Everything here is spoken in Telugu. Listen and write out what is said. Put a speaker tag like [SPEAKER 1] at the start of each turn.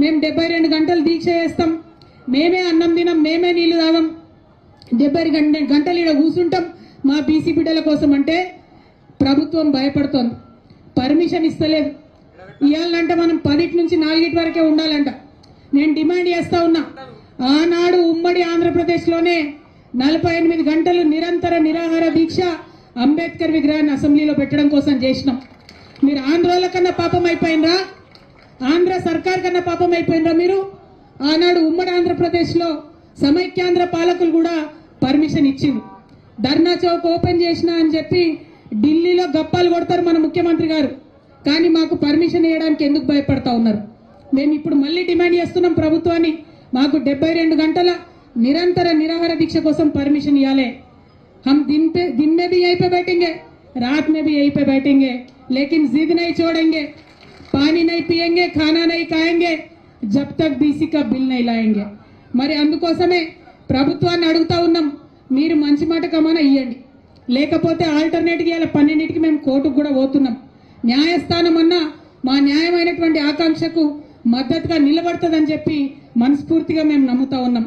[SPEAKER 1] మేము 72 గంటలు దీక్ష చేస్తాం, మేమే అన్నం తినం, మేమే నీళ్లు తాగం, 72 గంటలు ఇక్కడ కూర్చుంటాం మా బీసీ బిడ్డల కోసం అంటే ప్రభుత్వం భయపడుతోంది, పర్మిషన్ ఇస్తలేదు. ఇవ్వాలంటే మనం 10 నుంచి 4 వరకే ఉండాలంట. నేను డిమాండ్ చేస్తా ఉన్నా, ఆనాడు ఉమ్మడి ఆంధ్రప్రదేశ్లోనే 48 గంటలు నిరంతర నిరాహార దీక్ష అంబేద్కర్ విగ్రహాన్ని అసెంబ్లీలో పెట్టడం కోసం చేసినాం. మీరు ఆంధ్రోల కన్నా పాపం అయిపోయినరా? ఆంధ్ర సర్కార్ కన్నా పాపం అయిపోయినరా మీరు? ఆనాడు ఉమ్మడి ఆంధ్రప్రదేశ్లో సమైక్యాంధ్ర పాలకులు కూడా పర్మిషన్ ఇచ్చింది. ధర్నా చౌక్ ఓపెన్ చేసినా అని చెప్పి ఢిల్లీలో గప్పాలు కొడతారు మన ముఖ్యమంత్రి గారు, కానీ మాకు పర్మిషన్ ఇవ్వడానికి ఎందుకు భయపడతా ఉన్నారు? మేము ఇప్పుడు మళ్ళీ డిమాండ్ చేస్తున్నాం ప్రభుత్వాన్ని, మాకు 72 గంటల నిరంతర నిరాహార దీక్ష కోసం పర్మిషన్ ఇవ్వాలి. हम दिन में भी यहीं पे बैठेंगे, रात में भी यहीं पे बैठेंगे, लेकिन जिद नहीं छोड़ेंगे, पानी नहीं पिएंगे, खाना नहीं खाएंगे जब तक बीसी का बिल नहीं लाएंगे. మరి అందుకోసమే ప్రభుత్వాన్ని అడుగుతా ఉన్నాం, మీరు మంచి మాట కమన ఇవ్వండి, లేకపోతే ఆల్టర్నేట్గా ఇలా 12కి మేము కోర్టుకు కూడా పోతున్నాం. న్యాయస్థానం అన్నా మా న్యాయమైనటువంటి ఆకాంక్షకు మద్దతుగా నిలబడుతుందని చెప్పి మనస్ఫూర్తిగా మేము నమ్ముతా ఉన్నాం.